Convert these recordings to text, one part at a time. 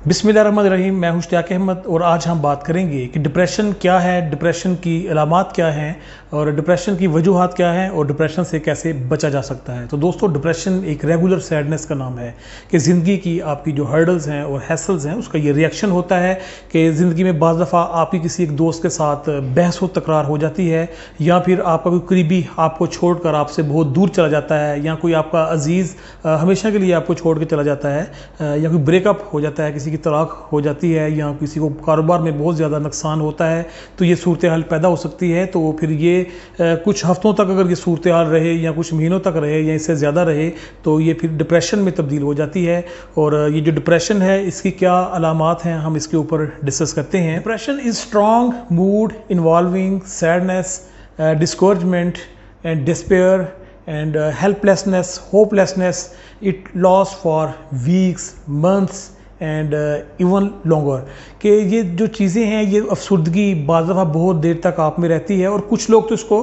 बिस्मिल्लाहिर्रहमानिर्रहीम। मैं मुश्ताक अहमद और आज हम बात करेंगे कि डिप्रेशन क्या है, डिप्रेशन की अलामात क्या हैं और डिप्रेशन की वजूहात क्या हैं और डिप्रेशन से कैसे बचा जा सकता है। तो दोस्तों, डिप्रेशन एक रेगुलर सैडनेस का नाम है कि ज़िंदगी की आपकी जो हर्डल्स हैं और हैसल्स हैं उसका ये रिएक्शन होता है कि ज़िंदगी में बाज़ दफ़ा आपकी किसी एक दोस्त के साथ बहस व तकरार हो जाती है, या फिर आपका कोई करीबी आपको छोड़कर आपसे बहुत दूर चला जाता है, या कोई आपका अजीज़ हमेशा के लिए आपको छोड़ के चला जाता है, या कोई ब्रेकअप हो जाता है, किसी की तलाक हो जाती है, या किसी को कारोबार में बहुत ज़्यादा नुकसान होता है। तो ये सूरत हाल पैदा हो सकती है। तो फिर ये कुछ हफ्तों तक अगर ये सूरत हाल रहे या कुछ महीनों तक रहे या इससे ज़्यादा रहे तो ये फिर डिप्रेशन में तब्दील हो जाती है। और ये जो डिप्रेशन है इसकी क्या अलामात हैं हम इसके ऊपर डिस्कस करते हैं। Depression is strong mood involving sadness, discouragement and despair and helplessness, hopelessness. It lasts for weeks, months and even longer. कि ये जो चीज़ें हैं, ये अफसुर्दगी बाज़ दफ़ा बहुत देर तक आप में रहती है और कुछ लोग तो इसको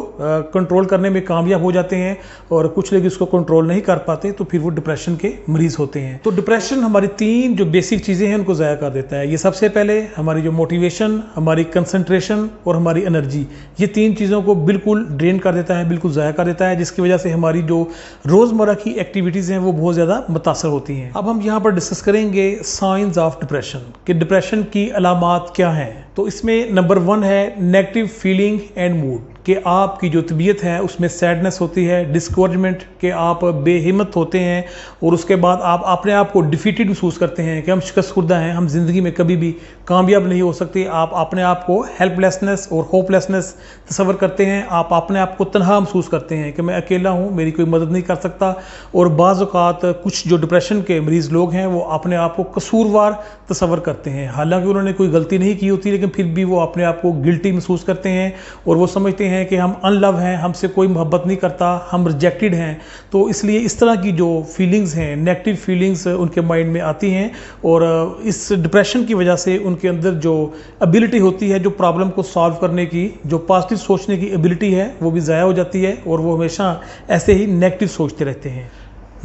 कंट्रोल करने में कामयाब हो जाते हैं और कुछ लोग इसको कंट्रोल नहीं कर पाते, तो फिर वो डिप्रेशन के मरीज़ होते हैं। तो डिप्रेशन हमारी तीन जो बेसिक चीज़ें हैं उनको ज़ाया कर देता है। ये सबसे पहले हमारी जो मोटिवेशन, हमारी कंसंट्रेशन और हमारी एनर्जी, ये तीन चीज़ों को बिल्कुल ड्रेन कर देता है, बिल्कुल ज़ाया कर देता है, जिसकी वजह से हमारी जो रोज़मर्रा की एक्टिविटीज़ हैं वो बहुत ज़्यादा मुतासर होती हैं। अब हम यहाँ पर डिस्कस करेंगे साइंस ऑफ डिप्रेशन कि डिप्रेशन की अलामात क्या हैं। तो इसमें नंबर 1 है नेगेटिव फीलिंग एंड मूड, कि आपकी जो तबीयत है उसमें सैडनेस होती है, डिस्करेजमेंट के आप बेहिम्मत होते हैं और उसके बाद आप अपने आप को डिफीटेड महसूस करते हैं कि हम शिकस्तशुदा हैं, हम ज़िंदगी में कभी भी कामयाब नहीं हो सकते। आप अपने आप को हेल्पलेसनेस और होपलेसनेस तस्वर करते हैं, आप अपने आप को तन्हा महसूस करते हैं कि मैं अकेला हूँ, मेरी कोई मदद नहीं कर सकता। और बाज़ औक़ात कुछ जो डिप्रेशन के मरीज़ लोग हैं वो अपने आप को कसूरवार तस्वर करते हैं, हालांकि उन्होंने कोई गलती नहीं की होती, लेकिन फिर भी वो अपने आप को गिल्टी महसूस करते हैं और वो समझते हैं कि हम अनलव हैं, हमसे कोई मोहब्बत नहीं करता, हम रिजेक्टेड हैं। तो इसलिए इस तरह की जो फीलिंग्स हैं, नेगेटिव फीलिंग्स उनके माइंड में आती हैं और इस डिप्रेशन की वजह से उनके अंदर जो एबिलिटी होती है, जो प्रॉब्लम को सॉल्व करने की, जो पॉजिटिव सोचने की एबिलिटी है, वो भी ज़ाया हो जाती है और वो हमेशा ऐसे ही नेगेटिव सोचते रहते हैं।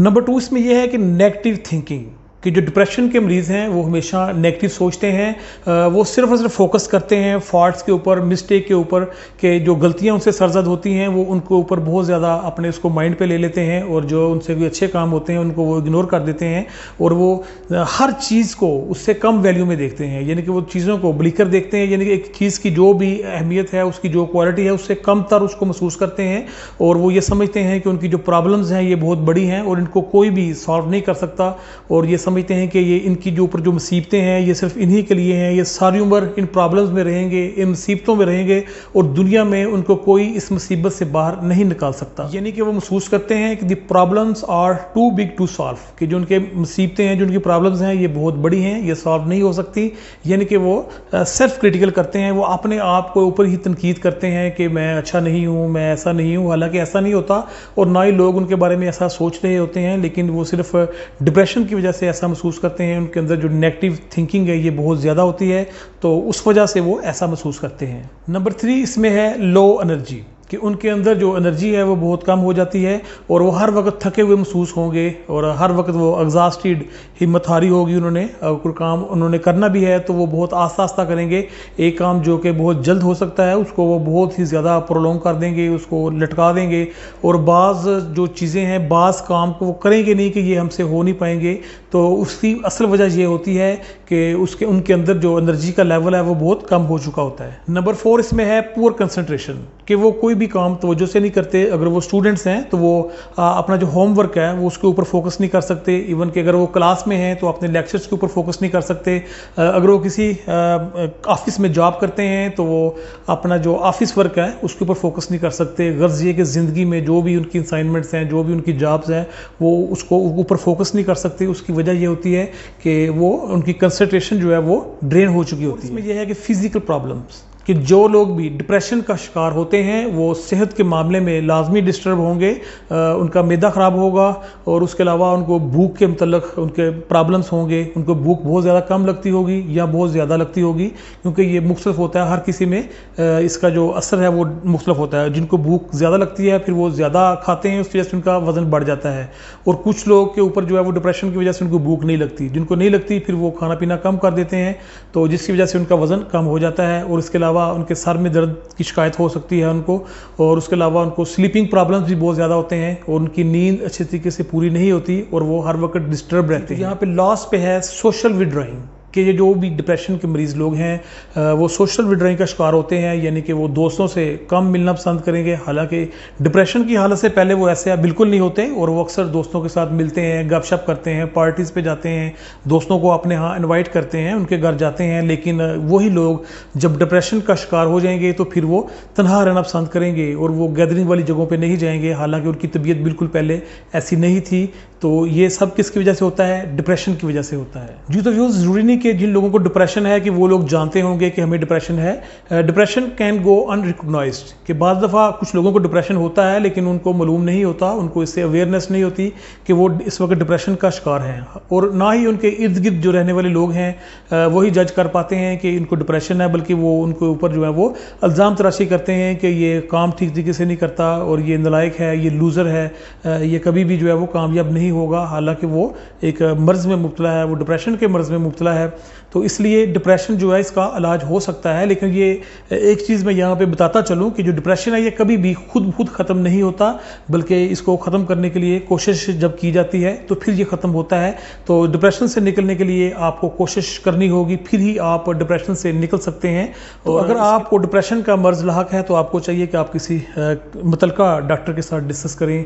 नंबर 2 इसमें यह है कि नेगेटिव थिंकिंग, कि जो डिप्रेशन के मरीज़ हैं वो हमेशा नेगेटिव सोचते हैं, वो सिर्फ और सिर्फ फोकस करते हैं फॉल्ट्स के ऊपर, मिस्टेक के ऊपर, कि जो गलतियां उनसे सरजद होती हैं वो उनके ऊपर बहुत ज़्यादा अपने उसको माइंड पे ले लेते हैं और जो उनसे कोई अच्छे काम होते हैं उनको वो इग्नोर कर देते हैं और वो हर चीज़ को उससे कम वैल्यू में देखते हैं, यानी कि वो चीज़ों को बलीकर देखते हैं, यानी कि एक चीज़ की जो भी अहमियत है, उसकी जो क्वालिटी है, उससे कम तर उसको महसूस करते हैं और वो ये समझते हैं कि उनकी जो प्रॉब्लम्स हैं ये बहुत बड़ी हैं और इनको कोई भी सॉल्व नहीं कर सकता, और ये समझते हैं कि ये इनकी जो ऊपर जो मुसीबतें हैं ये सिर्फ इन्हीं के लिए हैं, ये सारी उम्र इन प्रॉब्लम्स में रहेंगे, इन मुसीबतों में रहेंगे और दुनिया में उनको कोई इस मुसीबत से बाहर नहीं निकाल सकता। यानी कि वो महसूस करते हैं कि the problems are too big to solve, कि जो उनके मुसीबतें हैं, जो उनकी प्रॉब्लम्स हैं ये बहुत बड़ी हैं, ये सॉल्व नहीं हो सकती। यानी कि वो सेल्फ क्रिटिकल करते हैं, वो अपने आप को ऊपर ही तनकीद करते हैं कि मैं अच्छा नहीं हूँ, मैं ऐसा नहीं हूँ, हालांकि ऐसा नहीं होता और ना ही लोग उनके बारे में ऐसा सोच रहे होते हैं, लेकिन वो सिर्फ डिप्रेशन की वजह से ऐसा महसूस करते हैं, उनके अंदर जो नेगेटिव थिंकिंग है ये बहुत ज़्यादा होती है, तो उस वजह से वो ऐसा महसूस करते हैं। नंबर 3 इसमें है लो एनर्जी, कि उनके अंदर जो एनर्जी है वो बहुत कम हो जाती है और वो हर वक्त थके हुए महसूस होंगे और हर वक्त वो एग्जॉस्टेड, हिम्मत हारी होगी। उन्होंने कोई काम उन्होंने करना भी है तो वो बहुत आस्ता आस्ता करेंगे, एक काम जो कि बहुत जल्द हो सकता है उसको वो बहुत ही ज़्यादा प्रोलॉन्ग कर देंगे, उसको लटका देंगे और बाज़ जो चीज़ें हैं, बाज़ काम को वो करेंगे नहीं कि ये हमसे हो नहीं पाएंगे। तो उसकी असल वजह ये होती है कि उनके अंदर जो एनर्जी का लेवल है वो बहुत कम हो चुका होता है। नंबर 4 इसमें है पुअर कंसंट्रेशन, कि वो कोई भी काम तवज्जो से नहीं करते। अगर वो स्टूडेंट्स हैं तो वो अपना जो होमवर्क है वो उसके ऊपर फोकस नहीं कर सकते, इवन कि अगर वो क्लास में हैं तो अपने लेक्चर्स के ऊपर फोकस नहीं कर सकते। अगर वो किसी ऑफिस में जॉब करते हैं तो वो अपना जो ऑफिस वर्क है उसके ऊपर फोकस नहीं कर सकते। गर्ज ये कि ज़िंदगी में जो भी उनकी असाइनमेंट्स हैं, जो भी उनकी जॉब्स हैं, वो उसको ऊपर फोकस नहीं कर सकते। उसकी वजह ये होती है कि वो उनकी कंसंट्रेशन जो है वो ड्रेन हो चुकी होती है। इसमें यह है कि फिजिकल प्रॉब्लम्स, कि जो लोग भी डिप्रेशन का शिकार होते हैं वो सेहत के मामले में लाजमी डिस्टर्ब होंगे, उनका मैदा ख़राब होगा और उसके अलावा उनको भूख के मतलब उनके प्रॉब्लम्स होंगे, उनको भूख बहुत ज़्यादा कम लगती होगी या बहुत ज़्यादा लगती होगी, क्योंकि ये मुख्तलिफ होता है, हर किसी में इसका जो असर है वो मुख्तलिफ होता है। जिनको भूख ज़्यादा लगती है फिर वो ज़्यादा खाते हैं, उस वजह से उनका वज़न बढ़ जाता है, और कुछ लोग के ऊपर जो है वो डिप्रेशन की वजह से उनको भूख नहीं लगती, जिनको नहीं लगती फिर वो खाना पीना कम कर देते हैं, तो जिसकी वजह से उनका वज़न कम हो जाता है। और इसके अलावा उनके सर में दर्द की शिकायत हो सकती है उनको, और उसके अलावा उनको स्लीपिंग प्रॉब्लम्स भी बहुत ज़्यादा होते हैं और उनकी नींद अच्छे तरीके से पूरी नहीं होती और वो हर वक्त डिस्टर्ब रहते हैं। यहाँ पे लास्ट पे है सोशल विड्रॉइंग, कि ये जो भी डिप्रेशन के मरीज़ लोग हैं वो सोशल विड्रॉइंग का शिकार होते हैं, यानी कि वो दोस्तों से कम मिलना पसंद करेंगे। हालांकि डिप्रेशन की हालत से पहले वो ऐसे बिल्कुल नहीं होते और वो अक्सर दोस्तों के साथ मिलते हैं, गपशप करते हैं, पार्टीज़ पे जाते हैं, दोस्तों को अपने यहाँ इनवाइट करते हैं, उनके घर जाते हैं। लेकिन वही लोग जब डिप्रेशन का शिकार हो जाएंगे तो फिर वो तनहा रहना पसंद करेंगे और वो गैदरिंग वाली जगहों पर नहीं जाएंगे, हालाँकि उनकी तबीयत बिल्कुल पहले ऐसी नहीं थी। तो ये सब किसकी वजह से होता है? डिप्रेशन की वजह से होता है जी। तो व्यूअर्स, ज़रूरी नहीं कि जिन लोगों को डिप्रेशन है कि वो लोग जानते होंगे कि हमें डिप्रेशन है। डिप्रेशन कैन गो अनरिकॉग्नाइज्ड, कि बाज़ दफ़ा कुछ लोगों को डिप्रेशन होता है लेकिन उनको मालूम नहीं होता, उनको इससे अवेयरनेस नहीं होती कि वो इस वक्त डिप्रेशन का शिकार हैं, और ना ही उनके इर्द गिर्द जो रहने वाले लोग हैं वही जज कर पाते हैं कि इनको डिप्रेशन है, बल्कि वो उनके ऊपर जो है वो इल्ज़ाम तराशी करते हैं कि ये काम ठीक तरीके से नहीं करता और ये नालायक है, ये लूज़र है, ये कभी भी जो है वो कामयाब नहीं होगा। हालांकि वो एक मर्ज़ में मुब्तला है, वो डिप्रेशन के मर्ज़ में मुब्तला है। तो इसलिए डिप्रेशन जो है इसका इलाज हो सकता है, लेकिन ये एक चीज़ मैं यहाँ पे बताता चलूँ कि जो डिप्रेशन है ये कभी भी खुद ख़त्म नहीं होता, बल्कि इसको ख़त्म करने के लिए कोशिश जब की जाती है तो फिर ये ख़त्म होता है। तो डिप्रेशन से निकलने के लिए आपको कोशिश करनी होगी, फिर ही आप डिप्रेशन से निकल सकते हैं। तो अगर आपको डिप्रेशन का मर्ज़ लाहक है तो आपको चाहिए कि आप किसी मुतल्लिका डॉक्टर के साथ डिस्कस करें,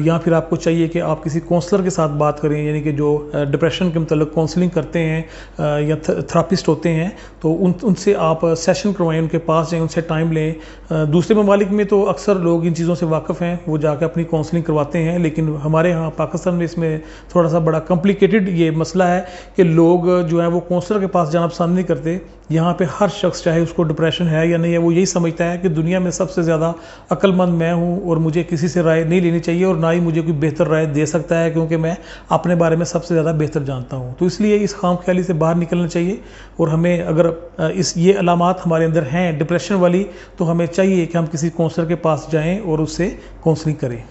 या फिर आपको चाहिए कि आप किसी काउंसलर के साथ बात करें, यानी कि जो डिप्रेशन के मतलब काउंसलिंग करते हैं या थेरापिस्ट होते हैं, तो उनसे आप सेशन करवाएं, उनके पास जाएं, उनसे टाइम लें। दूसरे ममालिक में तो अक्सर लोग इन चीज़ों से वाकिफ़ हैं, वो जाकर अपनी काउंसलिंग करवाते हैं, लेकिन हमारे यहाँ पाकिस्तान में इसमें थोड़ा सा बड़ा कॉम्प्लिकेटेड ये मसला है कि लोग जो है वो काउंसलर के पास जाना पसंद नहीं करते। यहाँ पे हर शख्स, चाहे उसको डिप्रेशन है या नहीं है, वो यही समझता है कि दुनिया में सबसे ज़्यादा अक्लमंद मैं हूँ और मुझे किसी से राय नहीं लेनी चाहिए और ना ही मुझे कोई बेहतर राय दे सकता है, क्योंकि मैं अपने बारे में सबसे ज़्यादा बेहतर जानता हूँ। तो इसलिए इस खामख्याली से बाहर निकलना चाहिए, और हमें अगर ये अलामात हमारे अंदर हैं डिप्रेशन वाली, तो हमें चाहिए कि हम किसी काउंसलर के पास जाएँ और उससे काउंसलिंग करें।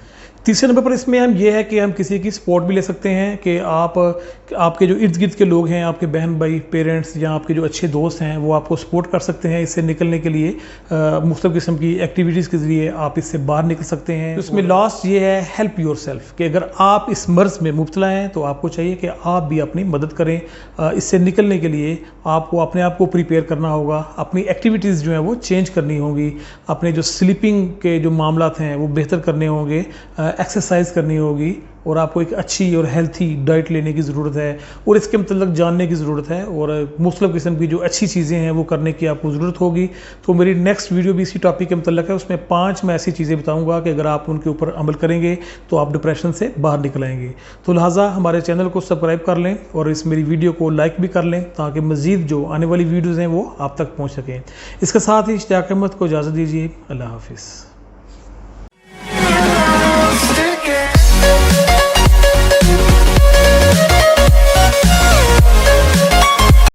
तीसरे नंबर पर इसमें हम ये है कि हम किसी की सपोर्ट भी ले सकते हैं, कि आपके जो इर्द गिर्द के लोग हैं, आपके बहन भाई, पेरेंट्स या आपके जो अच्छे दोस्त हैं, वो आपको सपोर्ट कर सकते हैं इससे निकलने के लिए। मुख्तलिफ किस्म की एक्टिविटीज़ के ज़रिए आप इससे बाहर निकल सकते हैं। तो इसमें लास्ट ये है, हेल्प योर सेल्फ, कि अगर आप इस मर्ज़ में मुब्तला हैं तो आपको चाहिए कि आप भी अपनी मदद करें। इससे निकलने के लिए आपको अपने आप को प्रिपेयर करना होगा, अपनी एक्टिविटीज़ जो हैं वो चेंज करनी होगी, अपने जो स्लीपिंग के जो मामलात हैं वो बेहतर करने होंगे, एक्सरसाइज करनी होगी, और आपको एक अच्छी और हेल्थी डाइट लेने की ज़रूरत है और इसके मतलब जानने की ज़रूरत है, और मुख्तलिफ़ किस्म की जो अच्छी चीज़ें हैं वो करने की आपको ज़रूरत होगी। तो मेरी नेक्स्ट वीडियो भी इसी टॉपिक के मतलब है, उसमें 5 मैं ऐसी चीज़ें बताऊंगा कि अगर आप उनके ऊपर अमल करेंगे तो आप डिप्रेशन से बाहर निकल आएंगे। तो लिहाजा हमारे चैनल को सब्सक्राइब कर लें और इस मेरी वीडियो को लाइक भी कर लें, ताकि मज़ीद जो आने वाली वीडियोज़ हैं वो आप तक पहुँच सकें। इसके साथ ही इश्तियाक अहमद को इजाज़त दीजिए। अल्लाह हाफिज़।